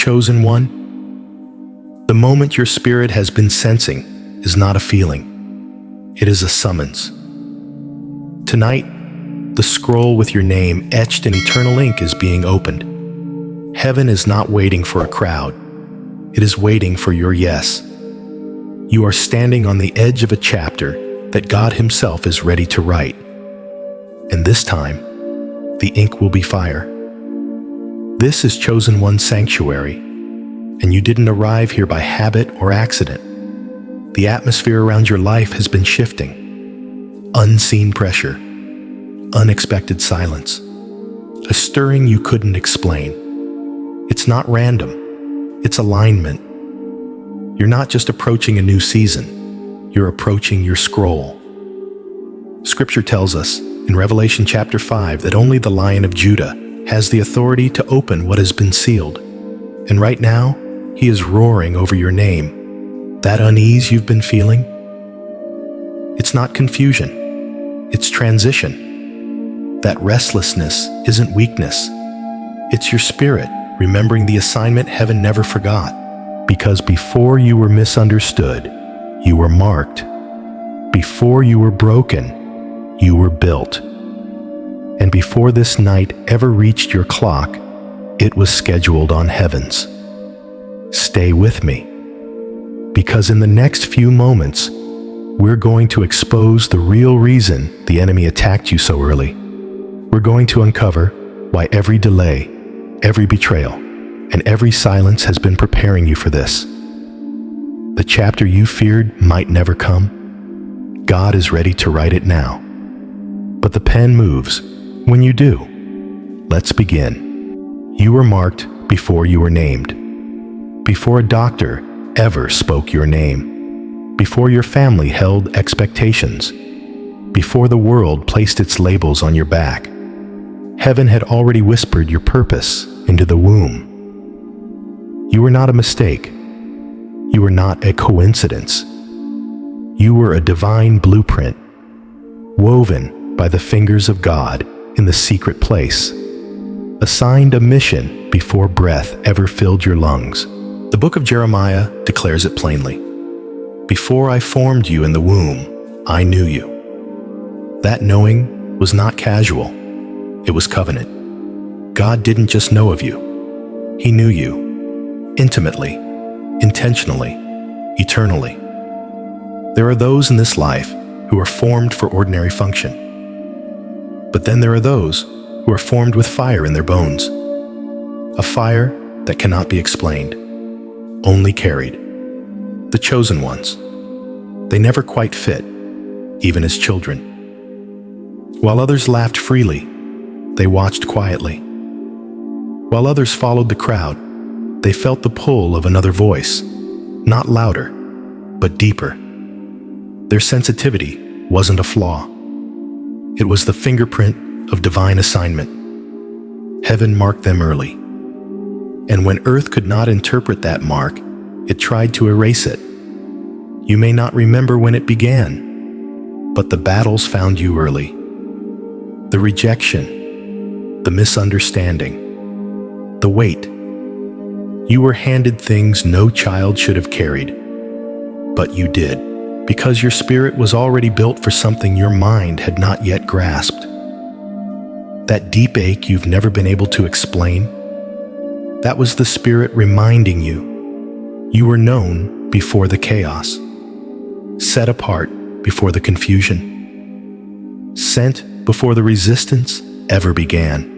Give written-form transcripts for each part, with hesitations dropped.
Chosen one, the moment your spirit has been sensing is not a feeling. It is a summons. Tonight, the scroll with your name etched in eternal ink is being opened. Heaven is not waiting for a crowd. It is waiting for your yes. You are standing on the edge of a chapter that God Himself is ready to write. And this time, the ink will be fire. This is Chosen One's sanctuary, and you didn't arrive here by habit or accident. The atmosphere around your life has been shifting. Unseen pressure, unexpected silence, a stirring you couldn't explain. It's not random, it's alignment. You're not just approaching a new season, you're approaching your scroll. Scripture tells us in Revelation chapter 5 that only the Lion of Judah has the authority to open what has been sealed. And right now, He is roaring over your name. That unease you've been feeling, it's not confusion, it's transition. That restlessness isn't weakness. It's your spirit remembering the assignment heaven never forgot. Because before you were misunderstood, you were marked. Before you were broken, you were built. And before this night ever reached your clock, it was scheduled on heaven's. Stay with me, because in the next few moments, we're going to expose the real reason the enemy attacked you so early. We're going to uncover why every delay, every betrayal, and every silence has been preparing you for this. The chapter you feared might never come. God is ready to write it now. But the pen moves when you do. Let's begin. You were marked before you were named. Before a doctor ever spoke your name. Before your family held expectations. Before the world placed its labels on your back. Heaven had already whispered your purpose into the womb. You were not a mistake. You were not a coincidence. You were a divine blueprint, woven by the fingers of God in the secret place, assigned a mission before breath ever filled your lungs. The book of Jeremiah declares it plainly. Before I formed you in the womb, I knew you. That knowing was not casual. It was covenant. God didn't just know of you. He knew you intimately, intentionally, eternally. There are those in this life who are formed for ordinary function. But then there are those who are formed with fire in their bones. A fire that cannot be explained, only carried. The chosen ones. They never quite fit, even as children. While others laughed freely, they watched quietly. While others followed the crowd, they felt the pull of another voice, not louder, but deeper. Their sensitivity wasn't a flaw. It was the fingerprint of divine assignment. Heaven marked them early. And when earth could not interpret that mark, it tried to erase it. You may not remember when it began, but the battles found you early. The rejection, the misunderstanding, the weight. You were handed things no child should have carried, but you did. Because your spirit was already built for something your mind had not yet grasped. That deep ache you've never been able to explain, that was the Spirit reminding you. You were known before the chaos, set apart before the confusion, sent before the resistance ever began.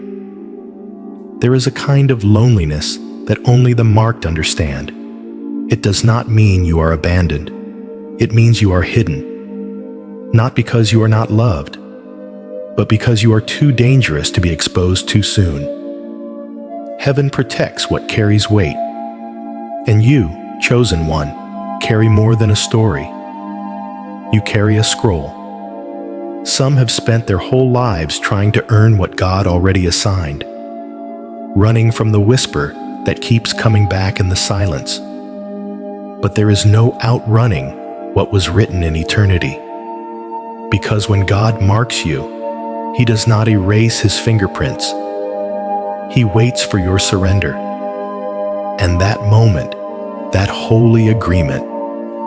There is a kind of loneliness that only the marked understand. It does not mean you are abandoned. It means you are hidden, not because you are not loved, but because you are too dangerous to be exposed too soon. Heaven protects what carries weight, and you, chosen one, carry more than a story. You carry a scroll. Some have spent their whole lives trying to earn what God already assigned, running from the whisper that keeps coming back in the silence. But there is no outrunning what was written in eternity. Because when God marks you, He does not erase His fingerprints. He waits for your surrender. And that moment, that holy agreement,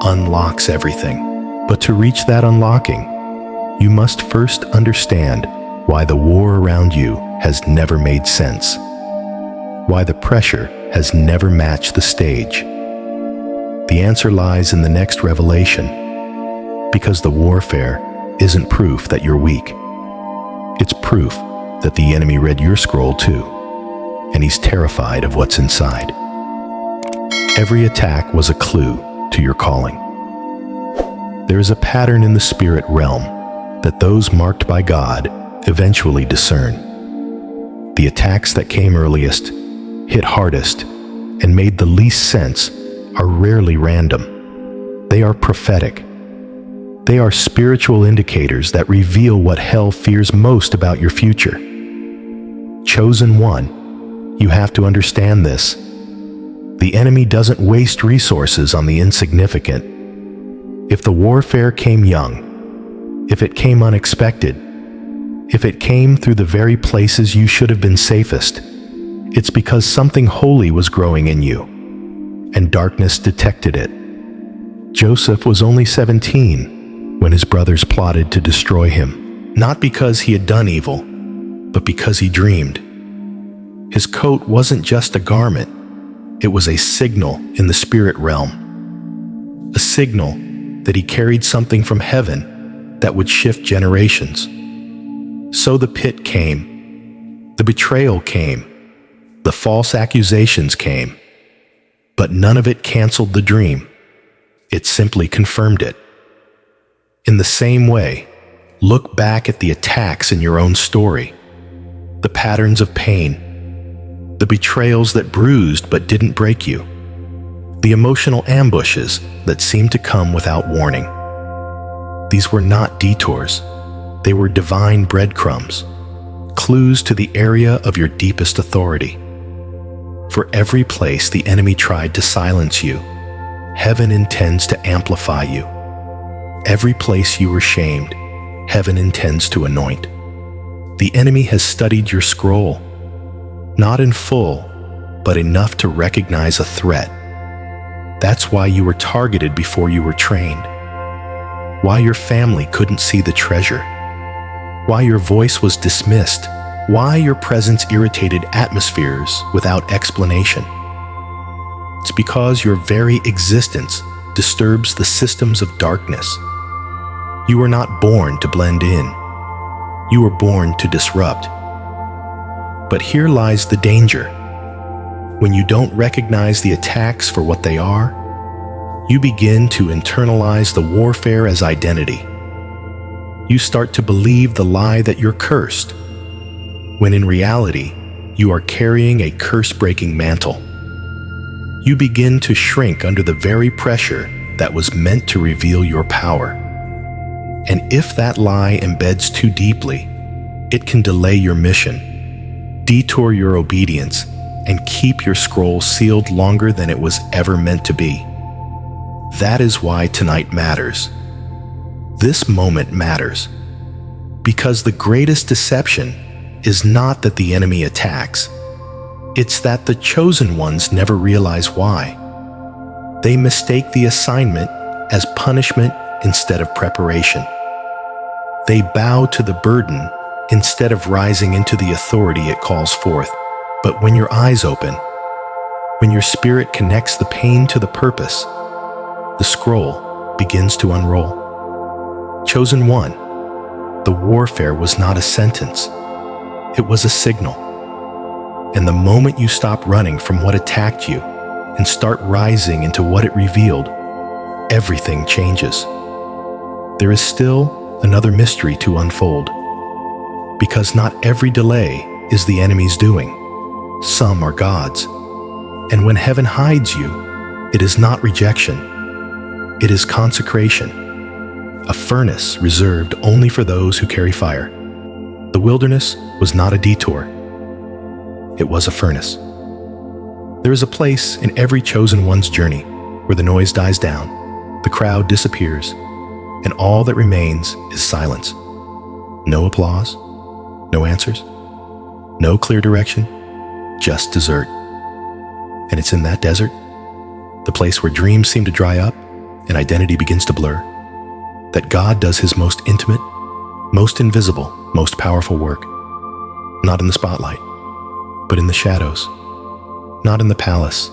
unlocks everything. But to reach that unlocking, you must first understand why the war around you has never made sense, why the pressure has never matched the stage. The answer lies in the next revelation, because the warfare isn't proof that you're weak. It's proof that the enemy read your scroll too, and he's terrified of what's inside. Every attack was a clue to your calling. There is a pattern in the spirit realm that those marked by God eventually discern. The attacks that came earliest, hit hardest, and made the least sense are rarely random. They are prophetic. They are spiritual indicators that reveal what hell fears most about your future. Chosen one, you have to understand this. The enemy doesn't waste resources on the insignificant. If the warfare came young, if it came unexpected, if it came through the very places you should have been safest, it's because something holy was growing in you, and darkness detected it. Joseph was only 17 when his brothers plotted to destroy him, not because he had done evil, but because he dreamed. His coat wasn't just a garment, it was a signal in the spirit realm, a signal that he carried something from heaven that would shift generations. So the pit came, the betrayal came, the false accusations came, but none of it canceled the dream. It simply confirmed it. In the same way, look back at the attacks in your own story, the patterns of pain, the betrayals that bruised but didn't break you, the emotional ambushes that seemed to come without warning. These were not detours. They were divine breadcrumbs, clues to the area of your deepest authority. For every place the enemy tried to silence you, heaven intends to amplify you. Every place you were shamed, heaven intends to anoint. The enemy has studied your scroll, not in full, but enough to recognize a threat. That's why you were targeted before you were trained. Why your family couldn't see the treasure. Why your voice was dismissed. Why your presence irritated atmospheres without explanation. It's because your very existence disturbs the systems of darkness. You were not born to blend in. You were born to disrupt. But here lies the danger. When you don't recognize the attacks for what they are, you begin to internalize the warfare as identity. You start to believe the lie that you're cursed, when in reality, you are carrying a curse-breaking mantle. You begin to shrink under the very pressure that was meant to reveal your power. And if that lie embeds too deeply, it can delay your mission, detour your obedience, and keep your scroll sealed longer than it was ever meant to be. That is why tonight matters. This moment matters, because the greatest deception is not that the enemy attacks. It's that the chosen ones never realize why. They mistake the assignment as punishment instead of preparation. They bow to the burden instead of rising into the authority it calls forth. But when your eyes open, when your spirit connects the pain to the purpose, the scroll begins to unroll. Chosen one, the warfare was not a sentence. It was a signal. And the moment you stop running from what attacked you and start rising into what it revealed, everything changes. There is still another mystery to unfold, because not every delay is the enemy's doing. Some are God's. And when heaven hides you, it is not rejection. It is consecration, a furnace reserved only for those who carry fire. The wilderness was not a detour. It was a furnace. There is a place in every chosen one's journey where the noise dies down, the crowd disappears, and all that remains is silence. No applause, no answers, no clear direction, just desert. And it's in that desert, the place where dreams seem to dry up and identity begins to blur, that God does his most intimate, most invisible, most powerful work. Not in the spotlight, but in the shadows. Not in the palace,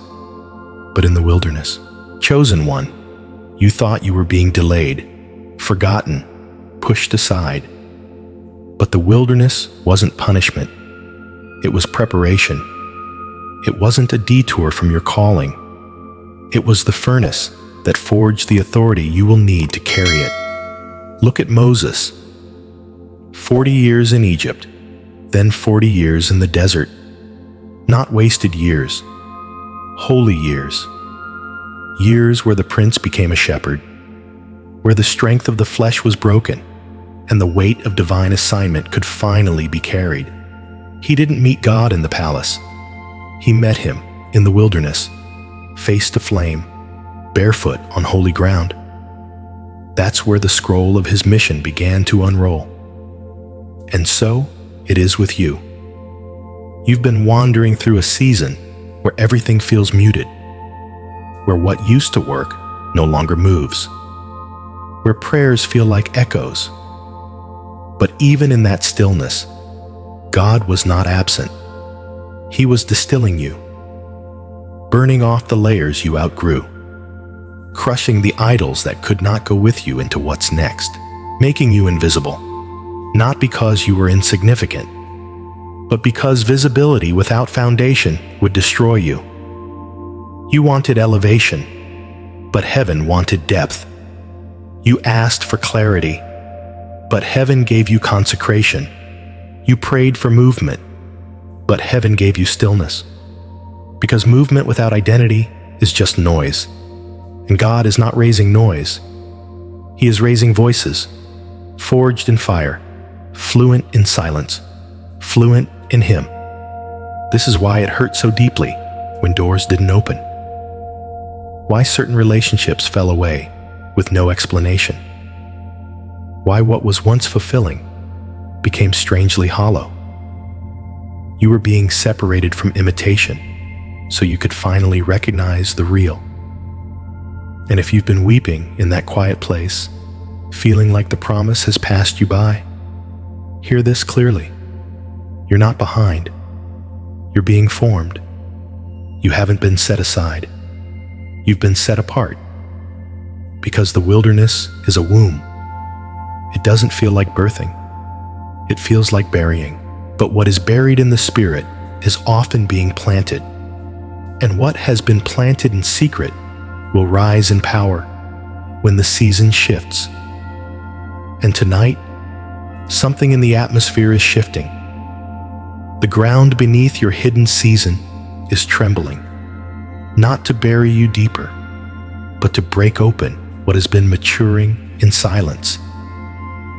but in the wilderness. Chosen one, you thought you were being delayed, forgotten, pushed aside. But the wilderness wasn't punishment. It was preparation. It wasn't a detour from your calling. It was the furnace that forged the authority you will need to carry it. Look at Moses. 40 years in Egypt, then 40 years in the desert. Not wasted years, holy years. Years where the prince became a shepherd, where the strength of the flesh was broken, and the weight of divine assignment could finally be carried. He didn't meet God in the palace. He met him in the wilderness, face to flame, barefoot on holy ground. That's where the scroll of his mission began to unroll. And so it is with you. You've been wandering through a season where everything feels muted, where what used to work no longer moves, where prayers feel like echoes. But even in that stillness, God was not absent. He was distilling you, burning off the layers you outgrew, crushing the idols that could not go with you into what's next, making you invisible, not because you were insignificant, but because visibility without foundation would destroy you. You wanted elevation, but heaven wanted depth. You asked for clarity, but heaven gave you consecration. You prayed for movement, but heaven gave you stillness. Because movement without identity is just noise, and God is not raising noise. He is raising voices, forged in fire, fluent in silence, fluent in Him. This is why it hurt so deeply when doors didn't open. Why certain relationships fell away with no explanation. Why what was once fulfilling became strangely hollow. You were being separated from imitation so you could finally recognize the real. And if you've been weeping in that quiet place, feeling like the promise has passed you by, hear this clearly. You're not behind. You're being formed. You haven't been set aside. You've been set apart. Because the wilderness is a womb. It doesn't feel like birthing. It feels like burying. But what is buried in the spirit is often being planted. And what has been planted in secret will rise in power when the season shifts. And tonight, something in the atmosphere is shifting. The ground beneath your hidden season is trembling, not to bury you deeper, but to break open what has been maturing in silence.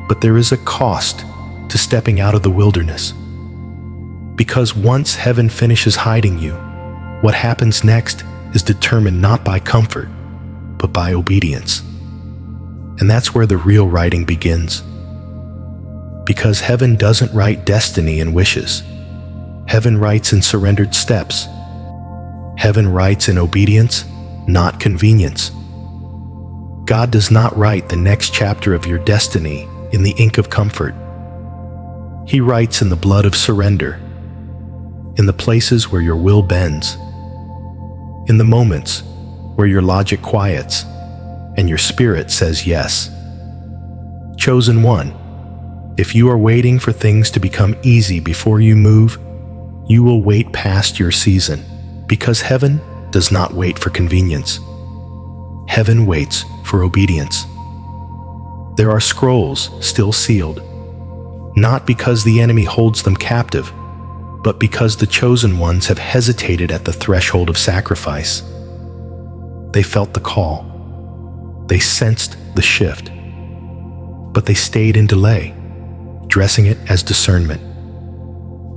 But there is a cost to stepping out of the wilderness. Because once heaven finishes hiding you, what happens next is determined not by comfort, but by obedience. And that's where the real writing begins. Because heaven doesn't write destiny in wishes. Heaven writes in surrendered steps. Heaven writes in obedience, not convenience. God does not write the next chapter of your destiny in the ink of comfort. He writes in the blood of surrender, in the places where your will bends, in the moments where your logic quiets and your spirit says yes. Chosen one, if you are waiting for things to become easy before you move, you will wait past your season, because heaven does not wait for convenience. Heaven waits for obedience. There are scrolls still sealed, not because the enemy holds them captive, but because the chosen ones have hesitated at the threshold of sacrifice. They felt the call. They sensed the shift. But they stayed in delay, dressing it as discernment.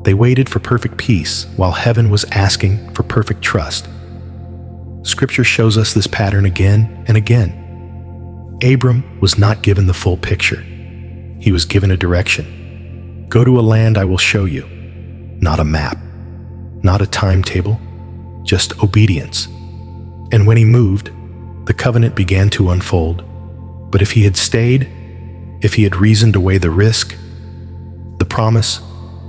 They waited for perfect peace while heaven was asking for perfect trust. Scripture shows us this pattern again and again. Abram was not given the full picture. He was given a direction. Go to a land I will show you. Not a map, not a timetable, just obedience. And when he moved, the covenant began to unfold. But if he had stayed, if he had reasoned away the risk, the promise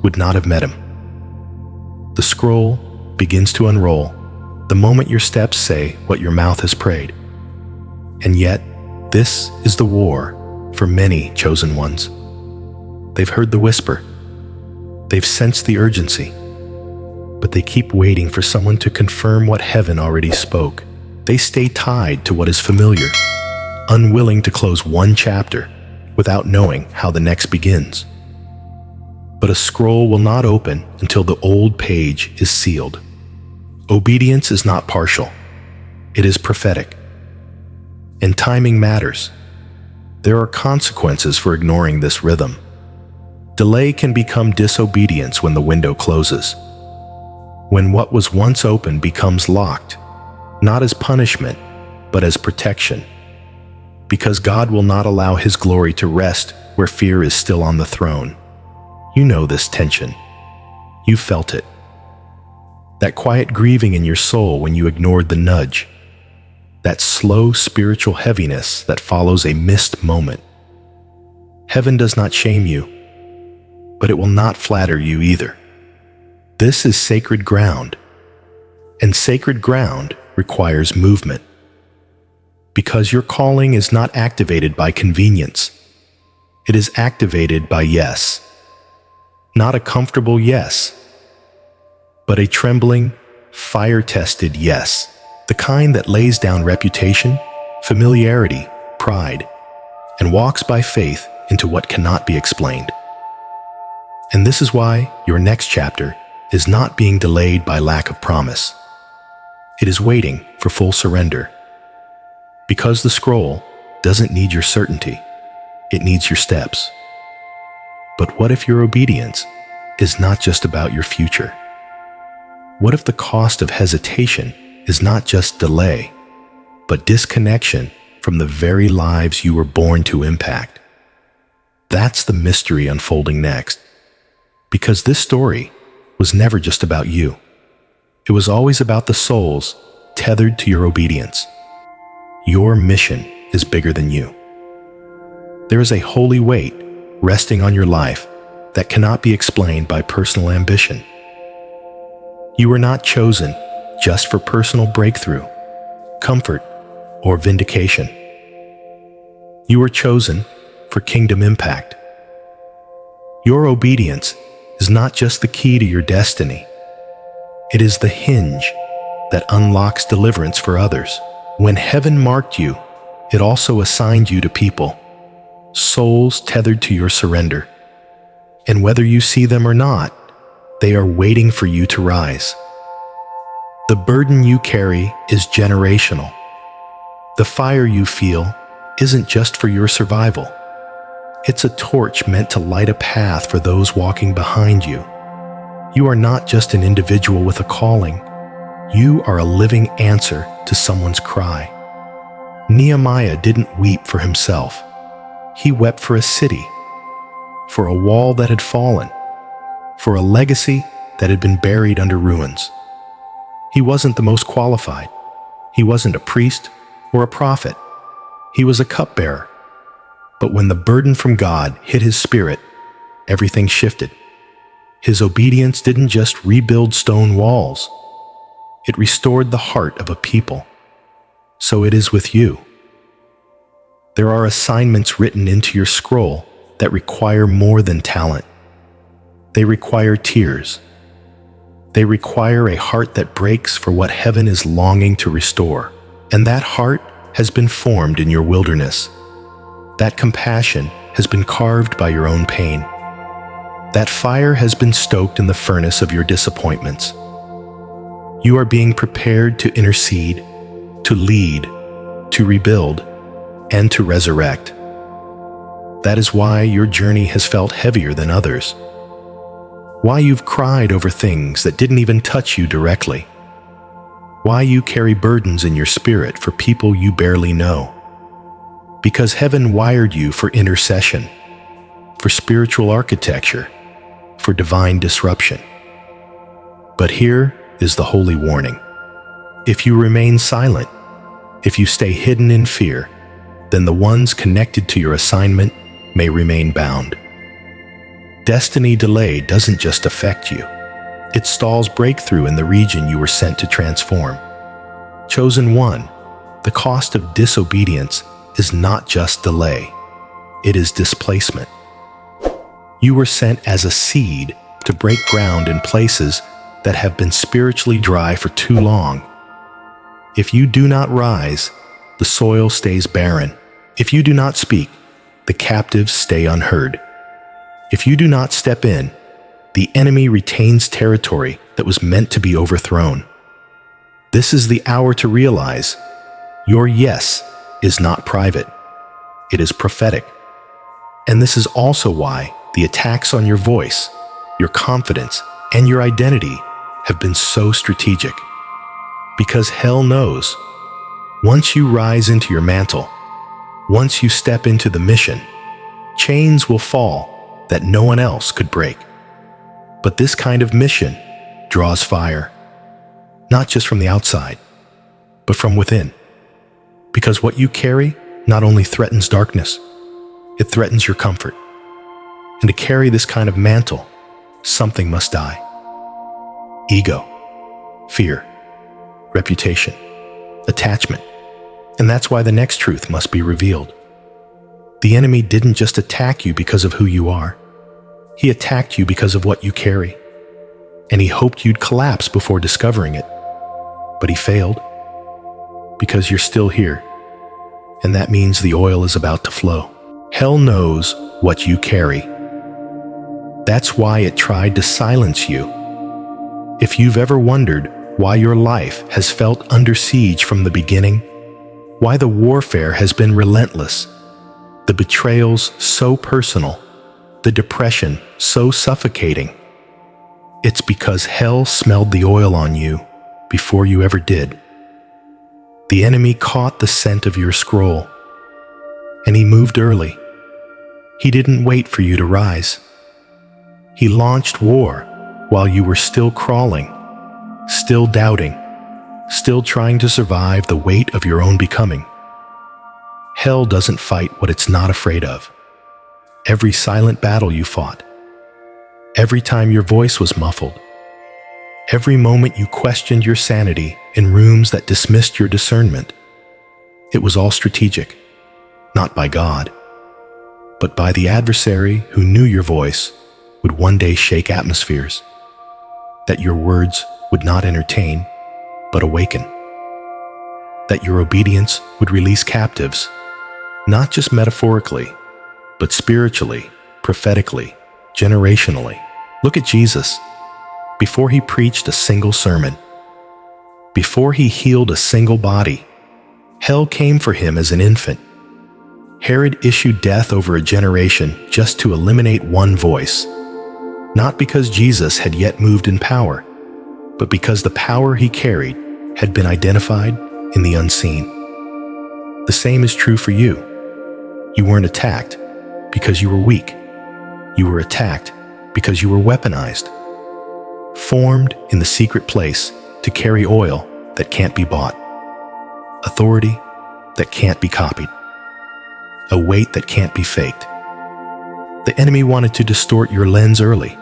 would not have met him. The scroll begins to unroll the moment your steps say what your mouth has prayed. And yet, this is the war for many chosen ones. They've heard the whisper. They've sensed the urgency. But they keep waiting for someone to confirm what heaven already spoke. They stay tied to what is familiar, unwilling to close one chapter without knowing how the next begins. But a scroll will not open until the old page is sealed. Obedience is not partial. It is prophetic. And timing matters. There are consequences for ignoring this rhythm. Delay can become disobedience when the window closes. When what was once open becomes locked, not as punishment, but as protection. Because God will not allow His glory to rest where fear is still on the throne. You know this tension. You felt it. That quiet grieving in your soul when you ignored the nudge. That slow spiritual heaviness that follows a missed moment. Heaven does not shame you, but it will not flatter you either. This is sacred ground, and sacred ground requires movement. Because your calling is not activated by convenience. It is activated by yes. Not a comfortable yes, but a trembling, fire-tested yes. The kind that lays down reputation, familiarity, pride, and walks by faith into what cannot be explained. And this is why your next chapter is not being delayed by lack of promise. It is waiting for full surrender. Because the scroll doesn't need your certainty, it needs your steps. But what if your obedience is not just about your future? What if the cost of hesitation is not just delay, but disconnection from the very lives you were born to impact? That's the mystery unfolding next. Because this story was never just about you. It was always about the souls tethered to your obedience. Your mission is bigger than you. There is a holy weight resting on your life that cannot be explained by personal ambition. You were not chosen just for personal breakthrough, comfort, or vindication. You were chosen for kingdom impact. Your obedience is not just the key to your destiny. It is the hinge that unlocks deliverance for others. When heaven marked you, it also assigned you to people, souls tethered to your surrender. And whether you see them or not, they are waiting for you to rise. The burden you carry is generational. The fire you feel isn't just for your survival. It's a torch meant to light a path for those walking behind you. You are not just an individual with a calling. You are a living answer to someone's cry. Nehemiah didn't weep for himself. He wept for a city, for a wall that had fallen, for a legacy that had been buried under ruins. He wasn't the most qualified. He wasn't a priest or a prophet. He was a cupbearer. But when the burden from God hit his spirit, everything shifted. His obedience didn't just rebuild stone walls. It restored the heart of a people. So it is with you. There are assignments written into your scroll that require more than talent. They require tears. They require a heart that breaks for what heaven is longing to restore. And that heart has been formed in your wilderness. That compassion has been carved by your own pain. That fire has been stoked in the furnace of your disappointments. You are being prepared to intercede, to lead, to rebuild, and to resurrect. That is why your journey has felt heavier than others. Why you've cried over things that didn't even touch you directly. Why you carry burdens in your spirit for people you barely know. Because heaven wired you for intercession, for spiritual architecture, for divine disruption. But here is the holy warning. If you remain silent, if you stay hidden in fear, then the ones connected to your assignment may remain bound. Destiny delay doesn't just affect you. It stalls breakthrough in the region you were sent to transform. Chosen one, the cost of disobedience is not just delay, it is displacement. You were sent as a seed to break ground in places that have been spiritually dry for too long. If you do not rise, the soil stays barren. If you do not speak, the captives stay unheard. If you do not step in, the enemy retains territory that was meant to be overthrown. This is the hour to realize your yes is not private. It is prophetic. And this is also why the attacks on your voice, your confidence, and your identity have been so strategic. Because hell knows, once you rise into your mantle, once you step into the mission, chains will fall that no one else could break. But this kind of mission draws fire, not just from the outside, but from within. Because what you carry not only threatens darkness, it threatens your comfort. And to carry this kind of mantle, something must die. Ego, fear, reputation, attachment. And that's why the next truth must be revealed. The enemy didn't just attack you because of who you are. He attacked you because of what you carry. And he hoped you'd collapse before discovering it. But he failed. Because you're still here. And that means the oil is about to flow. Hell knows what you carry. That's why it tried to silence you. If you've ever wondered why your life has felt under siege from the beginning, why the warfare has been relentless, the betrayals so personal, the depression so suffocating, it's because hell smelled the oil on you before you ever did. The enemy caught the scent of your scroll, and he moved early. He didn't wait for you to rise. He launched war while you were still crawling, still doubting, still trying to survive the weight of your own becoming. Hell doesn't fight what it's not afraid of. Every silent battle you fought, every time your voice was muffled, every moment you questioned your sanity in rooms that dismissed your discernment, it was all strategic, not by God, but by the adversary who knew your voice would one day shake atmospheres, that your words would not entertain, but awaken, that your obedience would release captives, not just metaphorically, but spiritually, prophetically, generationally. Look at Jesus. Before he preached a single sermon, before he healed a single body, hell came for him as an infant. Herod issued death over a generation just to eliminate one voice, not because Jesus had yet moved in power, but because the power he carried had been identified in the unseen. The same is true for you. You weren't attacked because you were weak. You were attacked because you were weaponized, formed in the secret place to carry oil that can't be bought, authority that can't be copied, a weight that can't be faked. The enemy wanted to distort your lens early,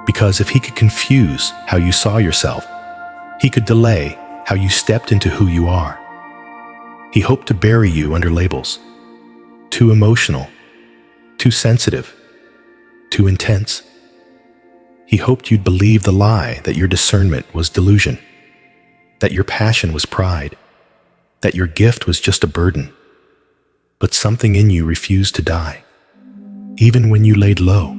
because if he could confuse how you saw yourself, he could delay how you stepped into who you are. He hoped to bury you under labels. Too emotional, too sensitive, too intense. He hoped you'd believe the lie that your discernment was delusion, that your passion was pride, that your gift was just a burden. But something in you refused to die, even when you laid low,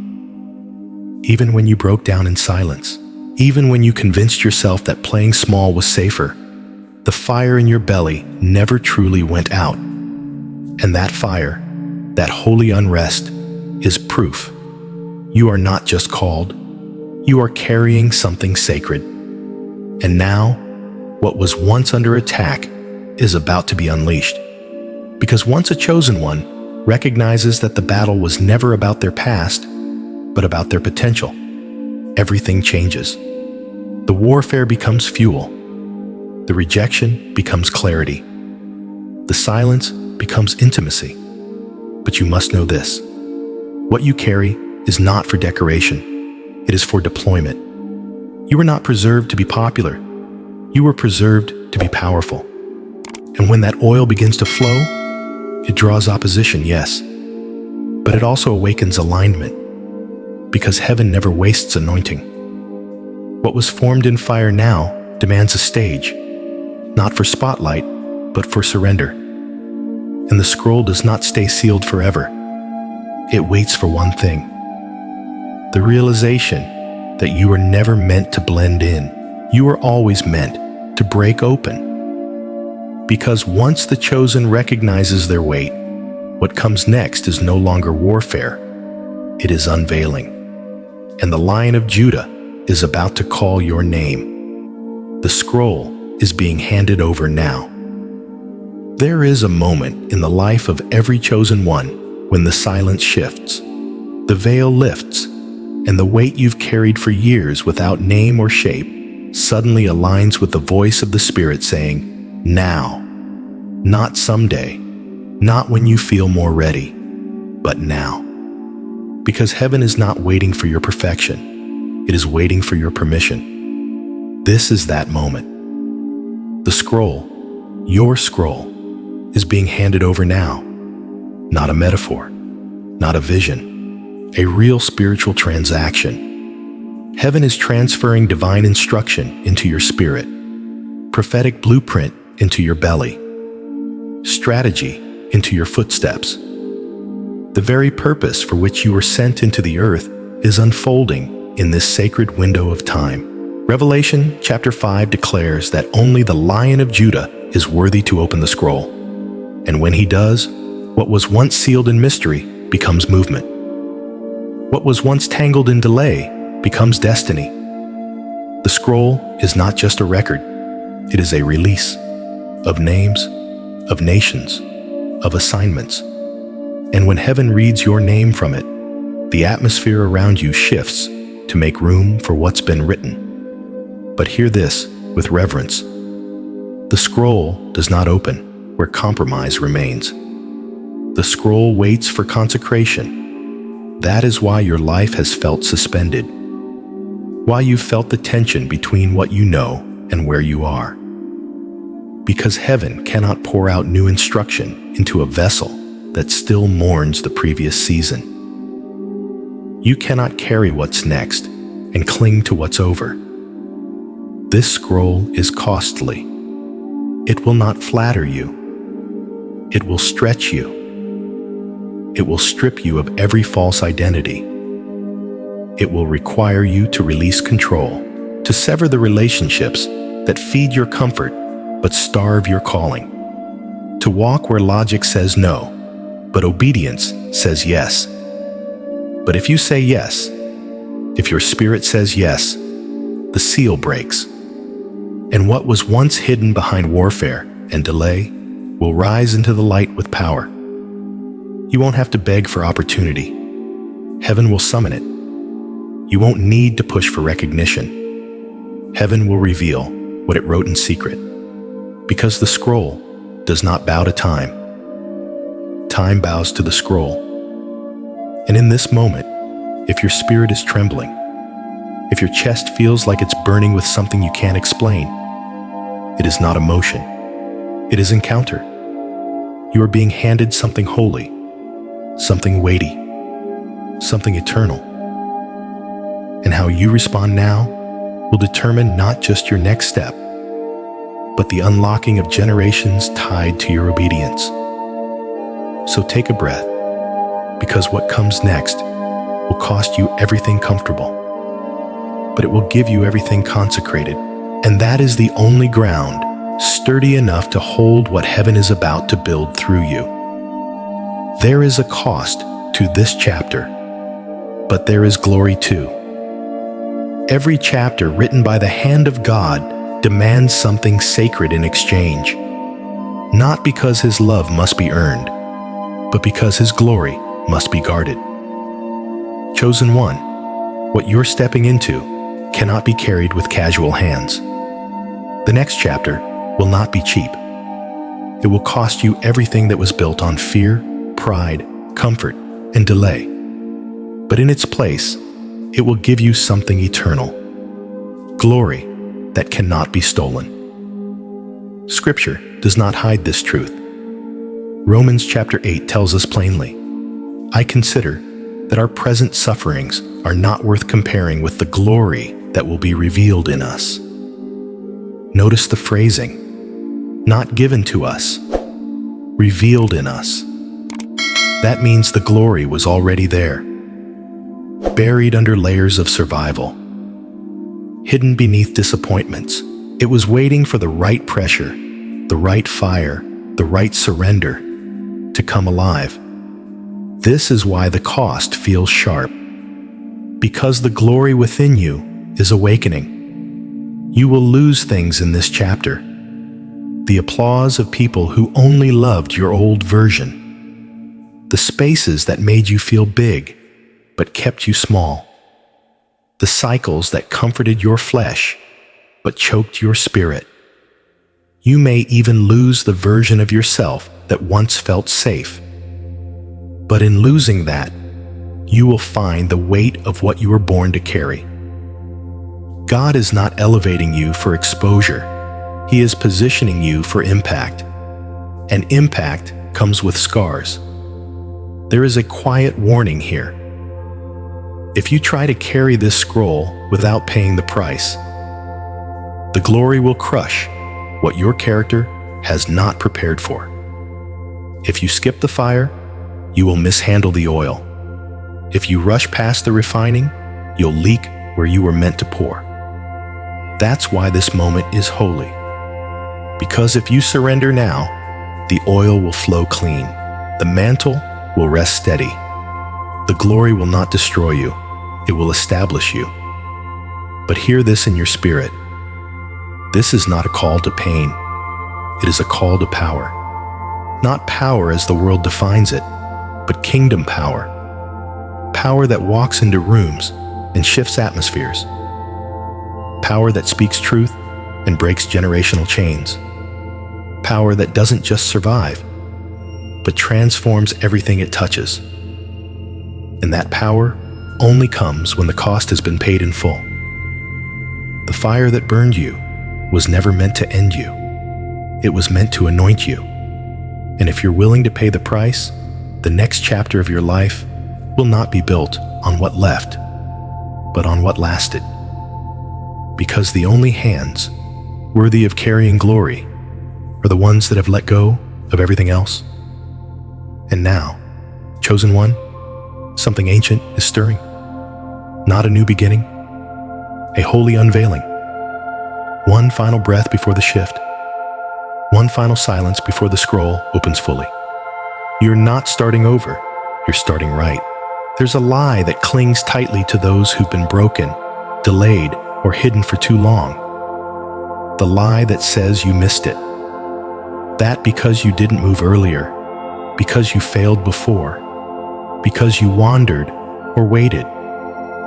even when you broke down in silence, even when you convinced yourself that playing small was safer. The fire in your belly never truly went out. And that fire, that holy unrest, is proof. You are not just called, you are carrying something sacred. And now, what was once under attack is about to be unleashed. Because once a chosen one recognizes that the battle was never about their past, but about their potential, everything changes. The warfare becomes fuel. The rejection becomes clarity. The silence becomes intimacy. But you must know this. What you carry is not for decoration. It is for deployment. You were not preserved to be popular. You were preserved to be powerful. And when that oil begins to flow, it draws opposition, yes. But it also awakens alignment. Because heaven never wastes anointing. What was formed in fire now demands a stage. Not for spotlight, but for surrender. And the scroll does not stay sealed forever. It waits for one thing. The realization that you were never meant to blend in. You were always meant to break open. Because once the chosen recognizes their weight, what comes next is no longer warfare. It is unveiling. And the Lion of Judah is about to call your name. The scroll is being handed over now. There is a moment in the life of every chosen one when the silence shifts, the veil lifts, and the weight you've carried for years without name or shape suddenly aligns with the voice of the Spirit saying, now, not someday, not when you feel more ready, but now. Because heaven is not waiting for your perfection, it is waiting for your permission. This is that moment. The scroll, your scroll, is being handed over now. Not a metaphor, not a vision, a real spiritual transaction. Heaven is transferring divine instruction into your spirit, prophetic blueprint into your belly, strategy into your footsteps. The very purpose for which you were sent into the earth is unfolding in this sacred window of time. Revelation chapter 5 declares that only the Lion of Judah is worthy to open the scroll. And when he does, what was once sealed in mystery becomes movement. What was once tangled in delay becomes destiny. The scroll is not just a record, it is a release of names, of nations, of assignments. And when heaven reads your name from it, the atmosphere around you shifts to make room for what's been written. But hear this with reverence. The scroll does not open where compromise remains. The scroll waits for consecration. That is why your life has felt suspended. Why you felt the tension between what you know and where you are. Because heaven cannot pour out new instruction into a vessel that still mourns the previous season. You cannot carry what's next and cling to what's over. This scroll is costly. It will not flatter you. It will stretch you. It will strip you of every false identity. It will require you to release control, to sever the relationships that feed your comfort but starve your calling, to walk where logic says no, but obedience says yes. But if you say yes, if your spirit says yes, the seal breaks. And what was once hidden behind warfare and delay will rise into the light with power. You won't have to beg for opportunity. Heaven will summon it. You won't need to push for recognition. Heaven will reveal what it wrote in secret. Because the scroll does not bow to time. Time bows to the scroll. And in this moment, if your spirit is trembling, if your chest feels like it's burning with something you can't explain, it is not emotion. It is encounter. You are being handed something holy, something weighty, something eternal. And how you respond now will determine not just your next step, but the unlocking of generations tied to your obedience. So take a breath, because what comes next will cost you everything comfortable, but it will give you everything consecrated. And that is the only ground sturdy enough to hold what heaven is about to build through you. There is a cost to this chapter, but there is glory too. Every chapter written by the hand of God demands something sacred in exchange, not because his love must be earned, but because his glory must be guarded. Chosen one, what you're stepping into cannot be carried with casual hands. The next chapter will not be cheap. It will cost you everything that was built on fear, pride, comfort, and delay. But in its place, it will give you something eternal, glory that cannot be stolen. Scripture does not hide this truth. Romans chapter 8 tells us plainly, "I consider that our present sufferings are not worth comparing with the glory that will be revealed in us." Notice the phrasing, not given to us, revealed in us. That means the glory was already there, buried under layers of survival, hidden beneath disappointments. It was waiting for the right pressure, the right fire, the right surrender to come alive. This is why the cost feels sharp, because the glory within you is awakening. You will lose things in this chapter. The applause of people who only loved your old version. The spaces that made you feel big, but kept you small. The cycles that comforted your flesh, but choked your spirit. You may even lose the version of yourself that once felt safe. But in losing that, you will find the weight of what you were born to carry. God is not elevating you for exposure. He is positioning you for impact. And impact comes with scars. There is a quiet warning here. If you try to carry this scroll without paying the price, the glory will crush what your character has not prepared for. If you skip the fire, you will mishandle the oil. If you rush past the refining, you'll leak where you were meant to pour. That's why this moment is holy. Because if you surrender now, the oil will flow clean. The mantle will rest steady. The glory will not destroy you. It will establish you. But hear this in your spirit. This is not a call to pain. It is a call to power. Not power as the world defines it, but kingdom power. Power that walks into rooms and shifts atmospheres. Power that speaks truth and breaks generational chains. Power that doesn't just survive, but transforms everything it touches. And that power only comes when the cost has been paid in full. The fire that burned you was never meant to end you. It was meant to anoint you. And if you're willing to pay the price, the next chapter of your life will not be built on what left, but on what lasted. Because the only hands worthy of carrying glory are the ones that have let go of everything else. And now, chosen one, something ancient is stirring. Not a new beginning, a holy unveiling. One final breath before the shift. One final silence before the scroll opens fully. You're not starting over, you're starting right. There's a lie that clings tightly to those who've been broken, delayed, or hidden for too long. The lie that says you missed it. That because you didn't move earlier, because you failed before, because you wandered or waited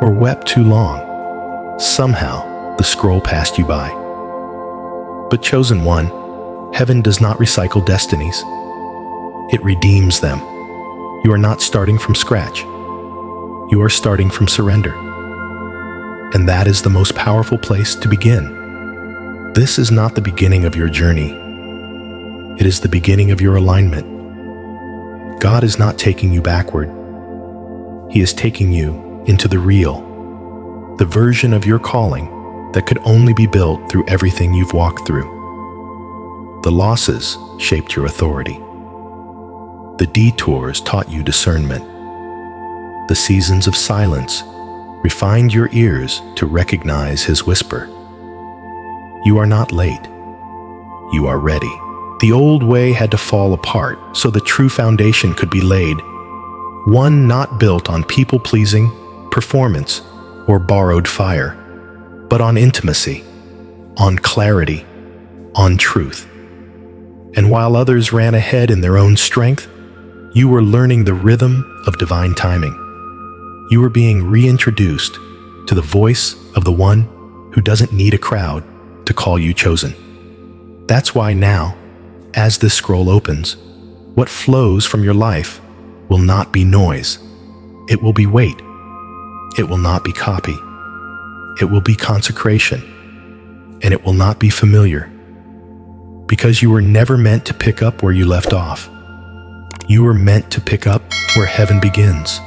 or wept too long. Somehow, the scroll passed you by. But chosen one, heaven does not recycle destinies. It redeems them. You are not starting from scratch. You are starting from surrender. And that is the most powerful place to begin. This is not the beginning of your journey. It is the beginning of your alignment. God is not taking you backward. He is taking you into the real, the version of your calling that could only be built through everything you've walked through. The losses shaped your authority. The detours taught you discernment. The seasons of silence refined your ears to recognize His whisper. You are not late. You are ready. The old way had to fall apart so the true foundation could be laid. One not built on people-pleasing, performance, or borrowed fire, but on intimacy, on clarity, on truth. And while others ran ahead in their own strength, you were learning the rhythm of divine timing. You were being reintroduced to the voice of the one who doesn't need a crowd to call you chosen. That's why now, as this scroll opens, what flows from your life will not be noise. It will be weight. It will not be copy. It will be consecration. And it will not be familiar. Because you were never meant to pick up where you left off. You were meant to pick up where heaven begins.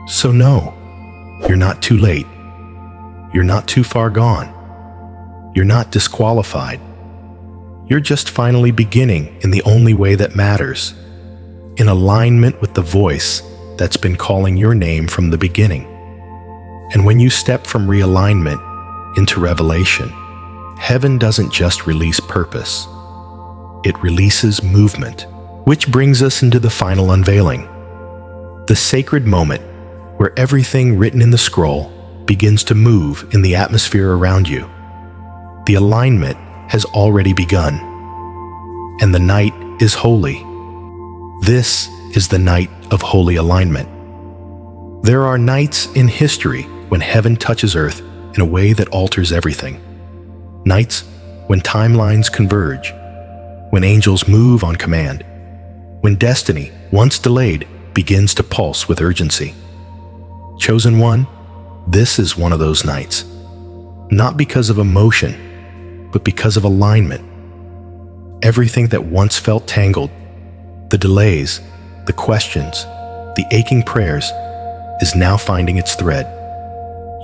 So no, you're not too late. You're not too far gone. You're not disqualified. You're just finally beginning in the only way that matters, in alignment with the voice that's been calling your name from the beginning. And when you step from realignment into revelation, heaven doesn't just release purpose. It releases movement, which brings us into the final unveiling, the sacred moment where everything written in the scroll begins to move in the atmosphere around you. The alignment has already begun, and the night is holy. This is the night of holy alignment. There are nights in history when heaven touches earth in a way that alters everything. Nights when timelines converge, when angels move on command, when destiny, once delayed, begins to pulse with urgency. Chosen one, this is one of those nights. Not because of emotion, but because of alignment. Everything that once felt tangled, the delays, the questions, the aching prayers, is now finding its thread.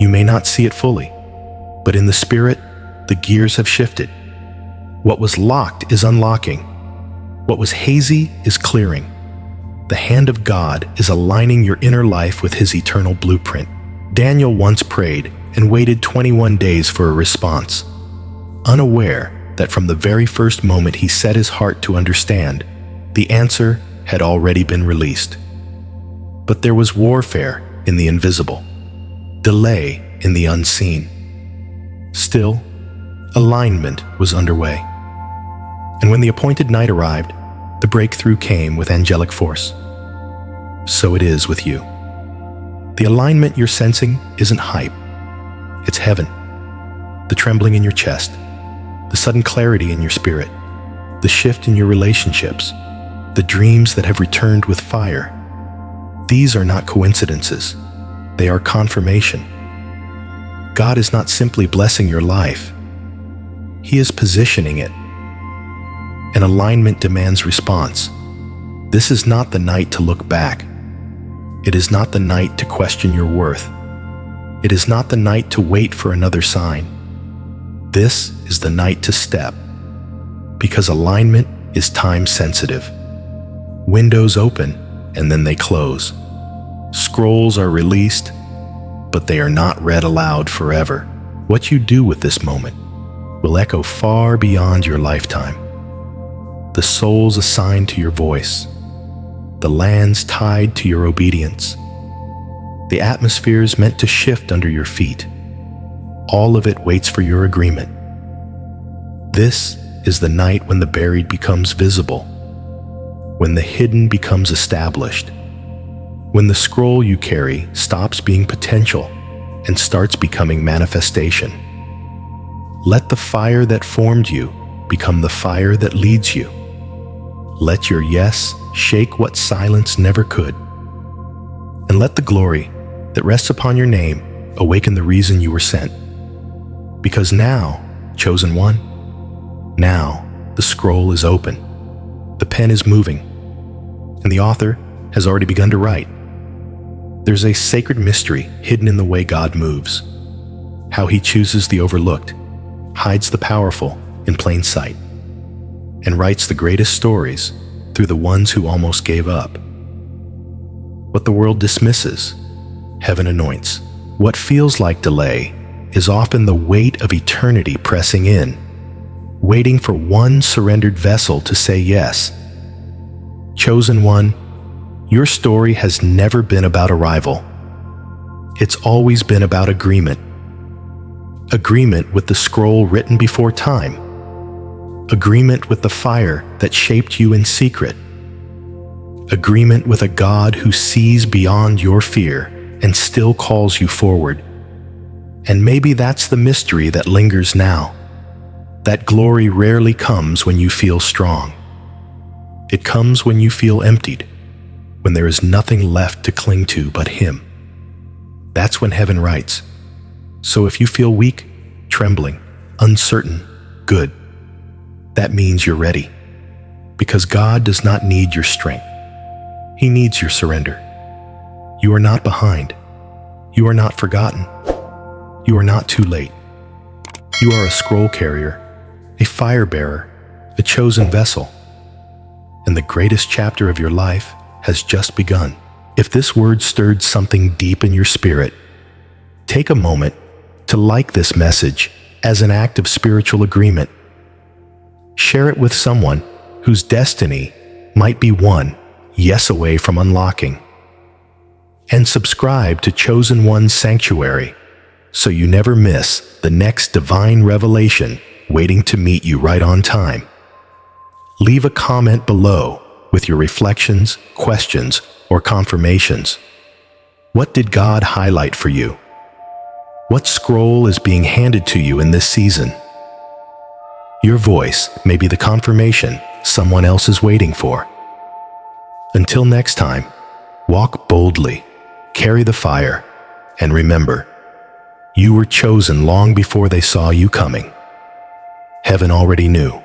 You may not see it fully, but in the spirit, the gears have shifted. What was locked is unlocking. What was hazy is clearing. The hand of God is aligning your inner life with His eternal blueprint. Daniel once prayed and waited 21 days for a response, unaware that from the very first moment he set his heart to understand, the answer had already been released. But there was warfare in the invisible, delay in the unseen. Still, alignment was underway. And when the appointed night arrived, the breakthrough came with angelic force. So it is with you. The alignment you're sensing isn't hype. It's heaven. The trembling in your chest, the sudden clarity in your spirit, the shift in your relationships, the dreams that have returned with fire. These are not coincidences. They are confirmation. God is not simply blessing your life. He is positioning it. And alignment demands response. This is not the night to look back. It is not the night to question your worth. It is not the night to wait for another sign. This is the night to step, because alignment is time sensitive. Windows open and then they close. Scrolls are released, but they are not read aloud forever. What you do with this moment will echo far beyond your lifetime. The souls assigned to your voice, the lands tied to your obedience, the atmospheres meant to shift under your feet. All of it waits for your agreement. This is the night when the buried becomes visible, when the hidden becomes established, when the scroll you carry stops being potential and starts becoming manifestation. Let the fire that formed you become the fire that leads you. Let your yes shake what silence never could. And let the glory that rests upon your name awaken the reason you were sent. Because now, chosen one, now the scroll is open, the pen is moving, and the author has already begun to write. There's a sacred mystery hidden in the way God moves, how He chooses the overlooked, hides the powerful in plain sight, and writes the greatest stories through the ones who almost gave up. What the world dismisses, heaven anoints. What feels like delay is often the weight of eternity pressing in, waiting for one surrendered vessel to say yes. Chosen one, your story has never been about arrival. It's always been about agreement. Agreement with the scroll written before time. Agreement with the fire that shaped you in secret. Agreement with a God who sees beyond your fear and still calls you forward. And maybe that's the mystery that lingers now. That glory rarely comes when you feel strong. It comes when you feel emptied, when there is nothing left to cling to but Him. That's when heaven writes. So if you feel weak, trembling, uncertain, good, that means you're ready. Because God does not need your strength. He needs your surrender. You are not behind. You are not forgotten. You are not too late. You are a scroll carrier, a fire bearer, a chosen vessel. And the greatest chapter of your life has just begun. If this word stirred something deep in your spirit, take a moment to like this message as an act of spiritual agreement. Share it with someone whose destiny might be one yes away from unlocking. And subscribe to Chosen One's Sanctuary so you never miss the next divine revelation waiting to meet you right on time. Leave a comment below with your reflections, questions, or confirmations. What did God highlight for you? What scroll is being handed to you in this season? Your voice may be the confirmation someone else is waiting for. Until next time, walk boldly, carry the fire, and remember, you were chosen long before they saw you coming. Heaven already knew.